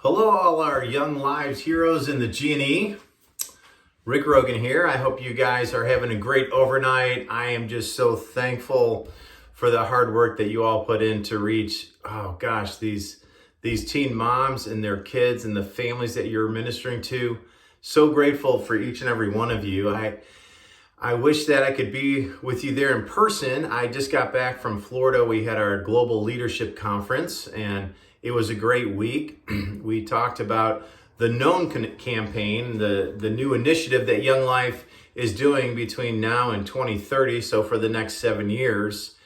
Hello, all our Young Lives heroes in the G&E. Rick Rogan here. I hope you guys are having a great overnight. I am just so thankful for the hard work that you all put in to reach, these teen moms and their kids and the families that you're ministering to. So grateful for each and every one of you. I wish that I could be with you there in person. I just got back from Florida. We had our Global Leadership Conference, and it was a great week. We talked about the Known campaign, the new initiative that Young Life is doing between now and 2030, so for the next 7 years.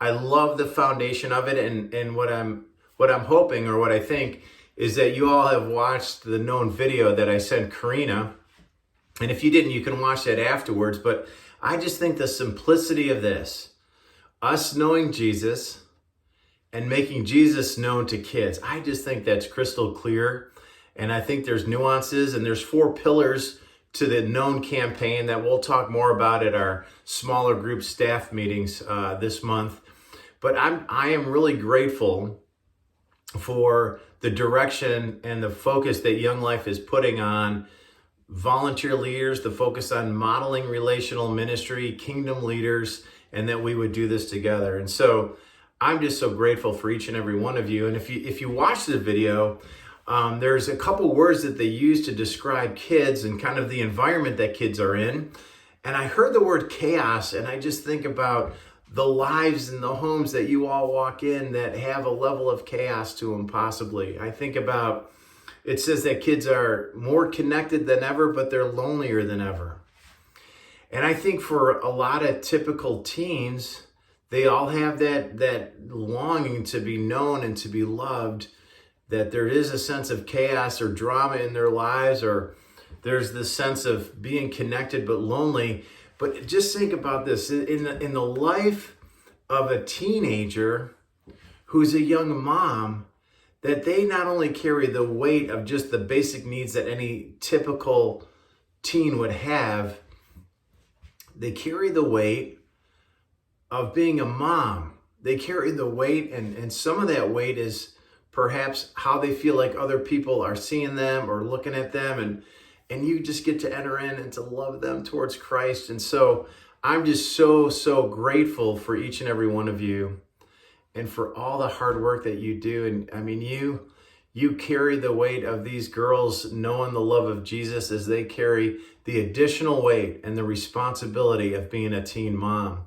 I love the foundation of it, and what I'm hoping, or what I think, is that you all have watched the Known video that I sent Karina. And if you didn't, you can watch that afterwards. But I just think the simplicity of this, us knowing Jesus and making Jesus known to kids, I just think that's crystal clear. And I think there's nuances, and there's 4 pillars to the Known campaign that we'll talk more about at our smaller group staff meetings this month. But I am really grateful for the direction and the focus that Young Life is putting on volunteer leaders, the focus on modeling relational ministry, kingdom leaders, and that we would do this together. And so I'm just so grateful for each and every one of you. And if you watch the video, there's a couple words that they use to describe kids and kind of the environment that kids are in. And I heard the word chaos, and I just think about the lives and the homes that you all walk in that have a level of chaos to them, possibly. I think about, it says that kids are more connected than ever, but they're lonelier than ever. And I think for a lot of typical teens, they all have that longing to be known and to be loved, that there is a sense of chaos or drama in their lives, or there's this sense of being connected but lonely. But just think about this, in the life of a teenager who's a young mom, that they not only carry the weight of just the basic needs that any typical teen would have, they carry the weight of being a mom. They carry the weight, and some of that weight is perhaps how they feel like other people are seeing them or looking at them, and you just get to enter in and to love them towards Christ. And so I'm just so grateful for each and every one of you, and for all the hard work that you do. And I mean, you carry the weight of these girls knowing the love of Jesus as they carry the additional weight and the responsibility of being a teen mom.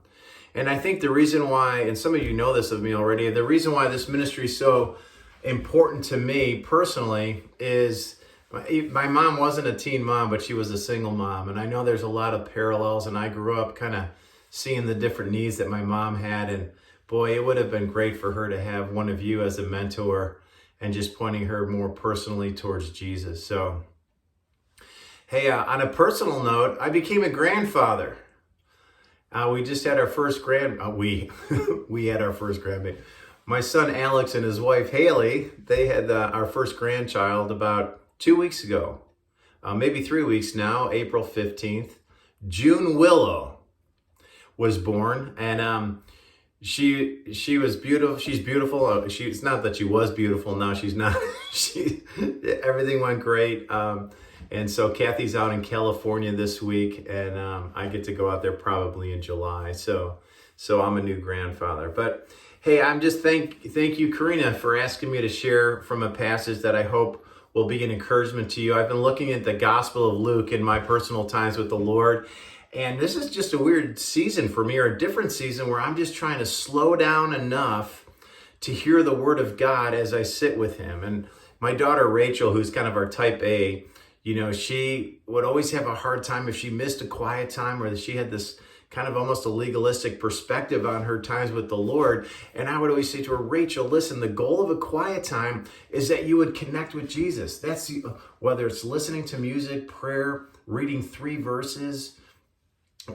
And I think the reason why, and some of you know this of me already, the reason why this ministry is so important to me personally is my mom wasn't a teen mom, but she was a single mom. And I know there's a lot of parallels, and I grew up kind of seeing the different needs that my mom had. And boy, it would have been great for her to have one of you as a mentor and just pointing her more personally towards Jesus. So, hey, on a personal note, I became a grandfather. We just had our first we had our first grandbaby. My son Alex and his wife Haley, they had our first grandchild about 2 weeks ago, maybe 3 weeks now, April 15th. June Willow was born, and she was beautiful. She's beautiful. It's not that she was beautiful. Now she's not. Everything went great. And so Kathy's out in California this week, and I get to go out there probably in July. So I'm a new grandfather. But hey, I'm just thank you, Karina, for asking me to share from a passage that I hope will be an encouragement to you. I've been looking at the Gospel of Luke in my personal times with the Lord. And this is just a weird season for me, or a different season, where I'm just trying to slow down enough to hear the word of God as I sit with him. And my daughter, Rachel, who's kind of our type A, she would always have a hard time if she missed a quiet time, or she had this kind of almost a legalistic perspective on her times with the Lord. And I would always say to her, Rachel, listen, the goal of a quiet time is that you would connect with Jesus. Whether it's listening to music, prayer, reading 3 verses,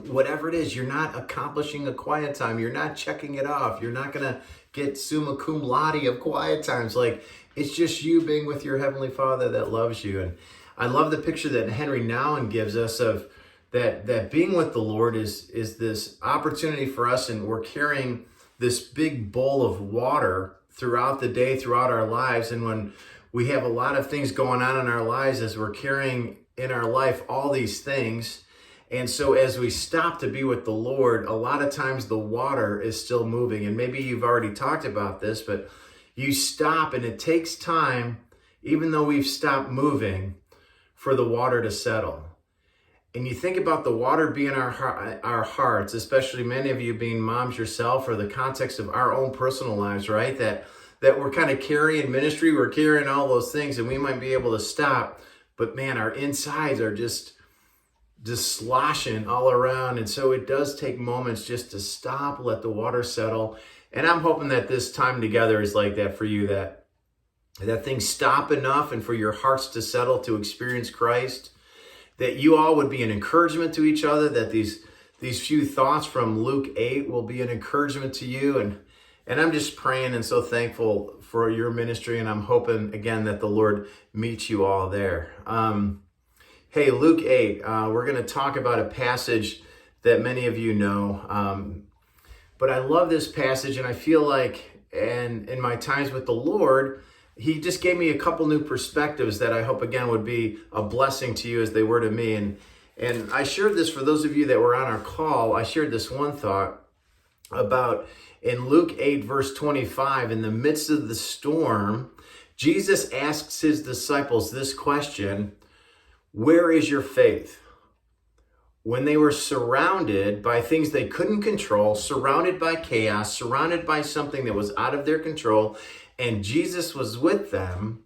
whatever it is, you're not accomplishing a quiet time. You're not checking it off. You're not going to get summa cum laude of quiet times. Like, it's just you being with your Heavenly Father that loves you. And I love the picture that Henry Nouwen gives us of that being with the Lord is this opportunity for us, and we're carrying this big bowl of water throughout the day, throughout our lives. And we have a lot of things going on in our lives as we're carrying in our life all these things. And so as we stop to be with the Lord, a lot of times the water is still moving. And maybe you've already talked about this, but you stop and it takes time, even though we've stopped moving, for the water to settle. And you think about the water being our hearts, especially many of you being moms yourself, or the context of our own personal lives, right? That we're kind of carrying ministry, we're carrying all those things, and we might be able to stop, but man, our insides are just sloshing all around. And so it does take moments just to stop, let the water settle. And I'm hoping that this time together is like that for you, that things stop enough and for your hearts to settle to experience Christ, that you all would be an encouragement to each other, that these few thoughts from Luke 8 will be an encouragement to you. And I'm just praying and so thankful for your ministry. And I'm hoping, again, that the Lord meets you all there. Hey, Luke 8, we're going to talk about a passage that many of you know. But I love this passage, and I feel like, and in my times with the Lord, he just gave me a couple new perspectives that I hope, again, would be a blessing to you as they were to me. And I shared this for those of you that were on our call. I shared this one thought about in Luke 8, verse 25, in the midst of the storm, Jesus asks his disciples this question: where is your faith? When they were surrounded by things they couldn't control, surrounded by chaos, surrounded by something that was out of their control, and Jesus was with them,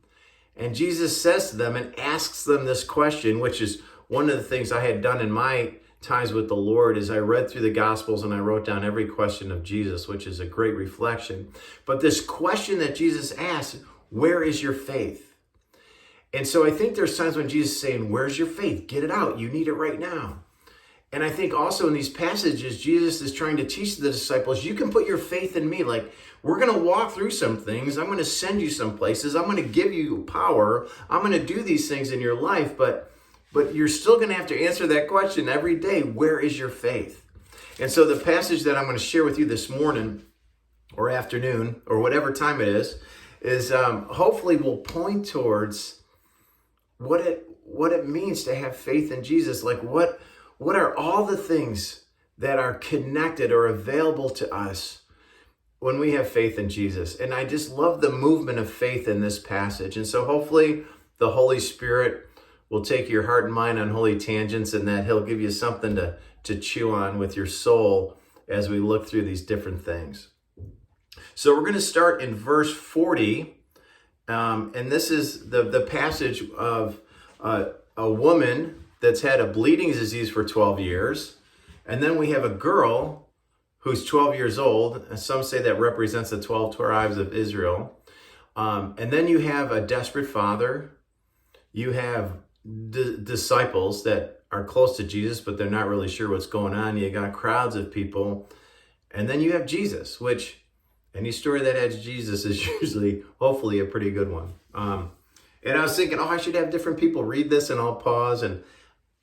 and Jesus says to them and asks them this question, which is one of the things I had done in my times with the Lord, is I read through the Gospels and I wrote down every question of Jesus, which is a great reflection. But this question that Jesus asked, where is your faith? And so I think there's times when Jesus is saying, where's your faith? Get it out. You need it right now. And I think also in these passages, Jesus is trying to teach the disciples, you can put your faith in me. Like, we're going to walk through some things. I'm going to send you some places. I'm going to give you power. I'm going to do these things in your life. But you're still going to have to answer that question every day. Where is your faith? And so the passage that I'm going to share with you this morning or afternoon or whatever time it is hopefully will point towards what it means to have faith in Jesus. Like, what are all the things that are connected or available to us when we have faith in Jesus? And I just love the movement of faith in this passage. And so hopefully the Holy Spirit will take your heart and mind on holy tangents, and that he'll give you something to chew on with your soul as we look through these different things. So we're going to start in verse 40. And this is the passage of a woman that's had a bleeding disease for 12 years. And then we have a girl who's 12 years old. And some say that represents the 12 tribes of Israel. And then you have a desperate father. You have disciples that are close to Jesus, but they're not really sure what's going on. You got crowds of people. And then you have Jesus, which any story that has Jesus is usually, hopefully, a pretty good one. And I was thinking, I should have different people read this, and I'll pause. And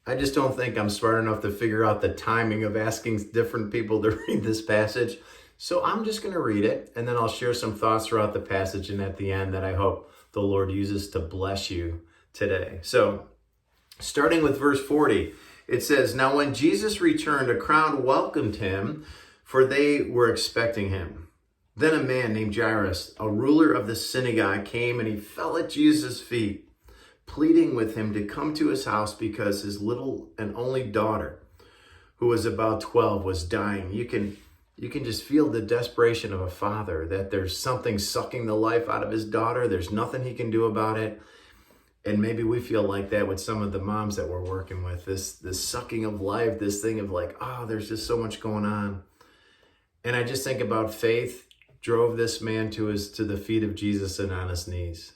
I just don't think I'm smart enough to figure out the timing of asking different people to read this passage. So I'm just going to read it, and then I'll share some thoughts throughout the passage and at the end that I hope the Lord uses to bless you today. So starting with verse 40, it says, now when Jesus returned, a crowd welcomed him, for they were expecting him. Then a man named Jairus, a ruler of the synagogue, came and he fell at Jesus' feet, pleading with him to come to his house because his little and only daughter, who was about 12, was dying. You can just feel the desperation of a father, that there's something sucking the life out of his daughter. There's nothing he can do about it. And maybe we feel like that with some of the moms that we're working with, this sucking of life, this thing of like, there's just so much going on. And I just think about faith drove this man to the feet of Jesus and on his knees.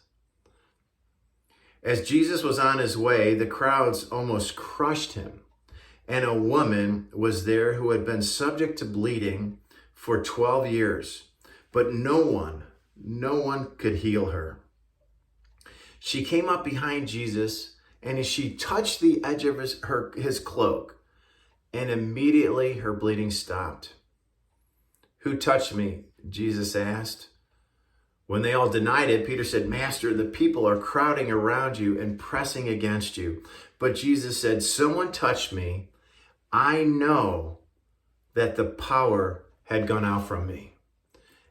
As Jesus was on his way, the crowds almost crushed him. And a woman was there who had been subject to bleeding for 12 years, but no one could heal her. She came up behind Jesus, and as she touched the edge of his cloak, and immediately her bleeding stopped. Who touched me? Jesus asked. When they all denied it, Peter said, Master, the people are crowding around you and pressing against you. But Jesus said, someone touched me. I know that the power had gone out from me.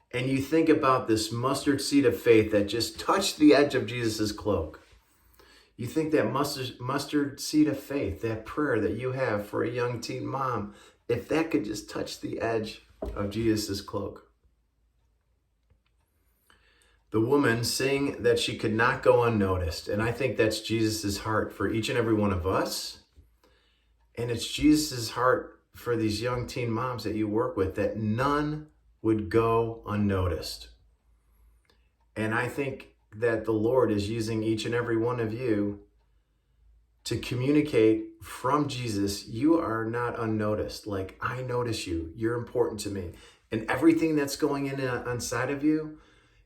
And you think about this mustard seed of faith that just touched the edge of Jesus's cloak. You think that mustard seed of faith, that prayer that you have for a young teen mom, if that could just touch the edge of Jesus's cloak. The woman saying that she could not go unnoticed. And I think that's Jesus's heart for each and every one of us. And it's Jesus's heart for these young teen moms that you work with, that none would go unnoticed. And I think that the Lord is using each and every one of you to communicate from Jesus. You are not unnoticed. Like, I notice you. You're important to me. And everything that's going in inside of you,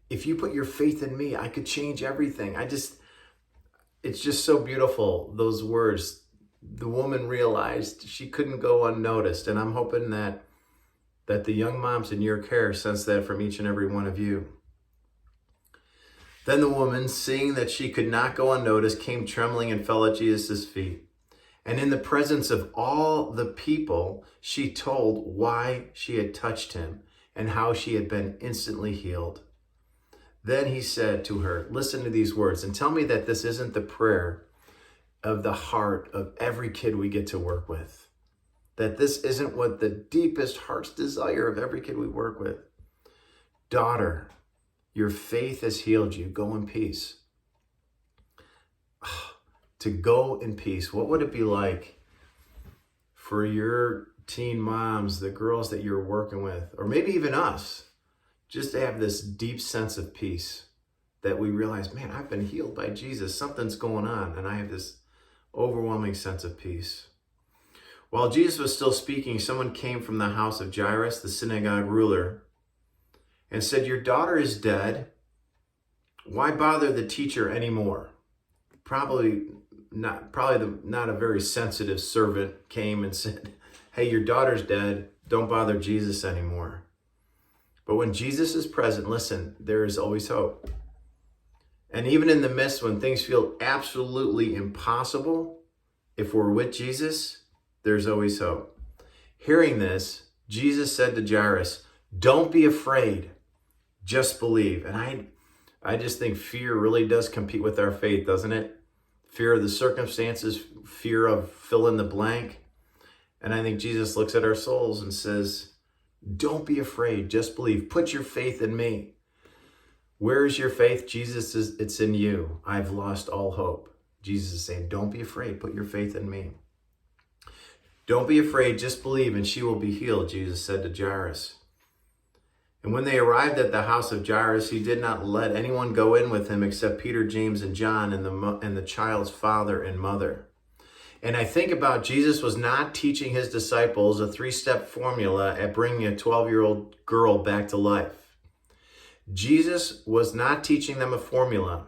if you put your faith in me, I could change everything. It's just so beautiful, those words. The woman realized she couldn't go unnoticed. And I'm hoping that the young moms in your care sense that from each and every one of you. Then the woman, seeing that she could not go unnoticed, came trembling and fell at Jesus' feet. And in the presence of all the people, she told why she had touched him and how she had been instantly healed. Then he said to her, listen to these words and tell me that this isn't the prayer of the heart of every kid we get to work with. That this isn't what the deepest heart's desire of every kid we work with. Daughter, your faith has healed you. Go in peace. To go in peace. What would it be like for your teen moms, the girls that you're working with, or maybe even us, just to have this deep sense of peace that we realize, man, I've been healed by Jesus. Something's going on, and I have this overwhelming sense of peace. While Jesus was still speaking, someone came from the house of Jairus, the synagogue ruler, and said, your daughter is dead. Why bother the teacher anymore? Probably not a very sensitive servant came and said, hey, your daughter's dead. Don't bother Jesus anymore. But when Jesus is present, listen, there is always hope. And even in the midst when things feel absolutely impossible, if we're with Jesus, there's always hope. Hearing this, Jesus said to Jairus, don't be afraid, just believe. And I just think fear really does compete with our faith, doesn't it? Fear of the circumstances, fear of fill in the blank. And I think Jesus looks at our souls and says, don't be afraid, just believe. Put your faith in me. Where is your faith? Jesus says, it's in you. I've lost all hope. Jesus is saying, don't be afraid, put your faith in me. Don't be afraid, just believe, and she will be healed, Jesus said to Jairus. And when they arrived at the house of Jairus, he did not let anyone go in with him except Peter, James, and John, and the child's father and mother. And I think about Jesus was not teaching his disciples a 3-step formula at bringing a 12-year-old girl back to life. Jesus was not teaching them a formula.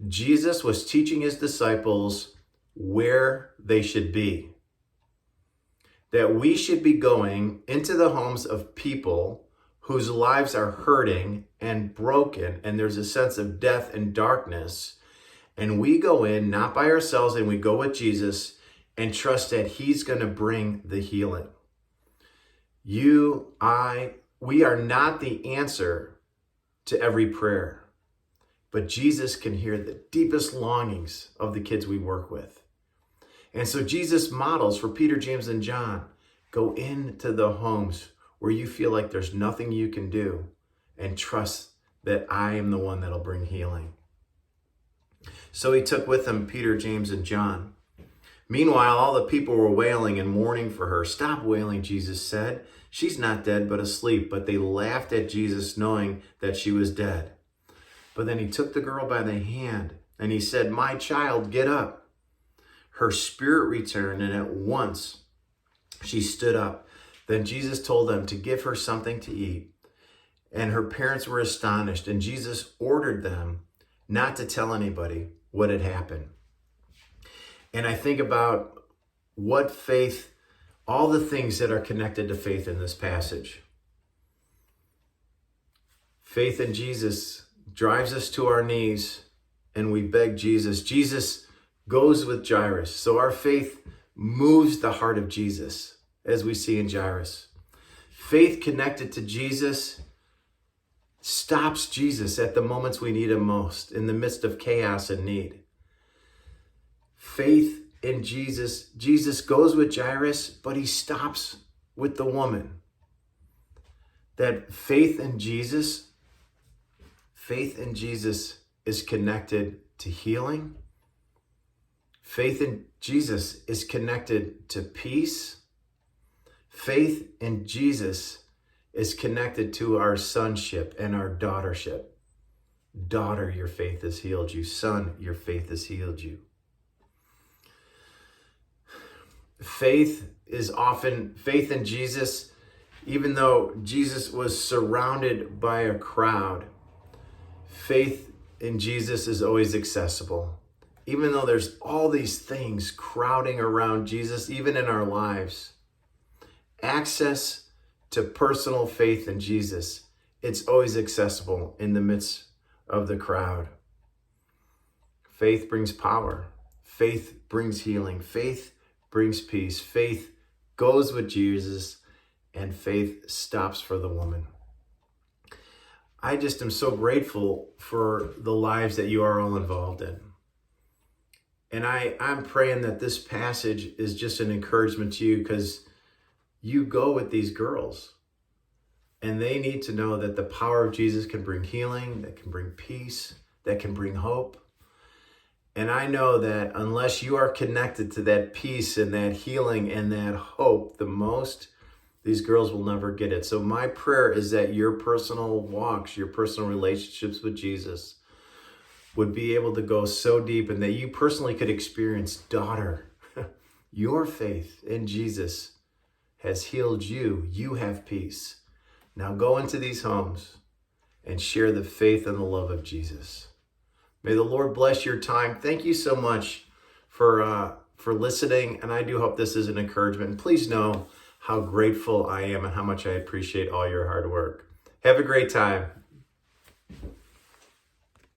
Jesus was teaching his disciples where they should be. That we should be going into the homes of people whose lives are hurting and broken, and there's a sense of death and darkness. And we go in, not by ourselves, and we go with Jesus and trust that he's going to bring the healing. We are not the answer to every prayer, but Jesus can hear the deepest longings of the kids we work with. And so Jesus models for Peter, James, and John, go into the homes where you feel like there's nothing you can do and trust that I am the one that'll bring healing. So he took with him Peter, James, and John. Meanwhile, all the people were wailing and mourning for her. Stop wailing, Jesus said. She's not dead, but asleep. But they laughed at Jesus, knowing that she was dead. But then he took the girl by the hand and he said, my child, get up. Her spirit returned, and at once she stood up. Then Jesus told them to give her something to eat. And her parents were astonished, and Jesus ordered them not to tell anybody what had happened. And I think about what faith, all the things that are connected to faith in this passage. Faith in Jesus drives us to our knees and we beg Jesus. Jesus goes with Jairus. So our faith moves the heart of Jesus, as we see in Jairus. Faith connected to Jesus stops Jesus at the moments we need him most, in the midst of chaos and need. Faith in Jesus. Jesus goes with Jairus, but he stops with the woman. That faith in Jesus is connected to healing. Faith in Jesus is connected to peace. Faith in Jesus is connected to our sonship and our daughtership. Daughter, your faith has healed you. Son, your faith has healed you. Faith in Jesus, even though Jesus was surrounded by a crowd, faith in Jesus is always accessible. Even though there's all these things crowding around Jesus, even in our lives, access to personal faith in Jesus, it's always accessible in the midst of the crowd. Faith brings power. Faith brings healing. Faith brings peace. Faith goes with Jesus, and faith stops for the woman. I just am so grateful for the lives that you are all involved in. And I'm praying that this passage is just an encouragement to you, because you go with these girls and they need to know that the power of Jesus can bring healing, that can bring peace, that can bring hope. And I know that unless you are connected to that peace and that healing and that hope the most, these girls will never get it. So my prayer is that your personal walks, your personal relationships with Jesus would be able to go so deep, and that you personally could experience, daughter, your faith in Jesus has healed you. You have peace. Now go into these homes and share the faith and the love of Jesus. May the Lord bless your time. Thank you so much for listening, and I do hope this is an encouragement. And please know how grateful I am and how much I appreciate all your hard work. Have a great time.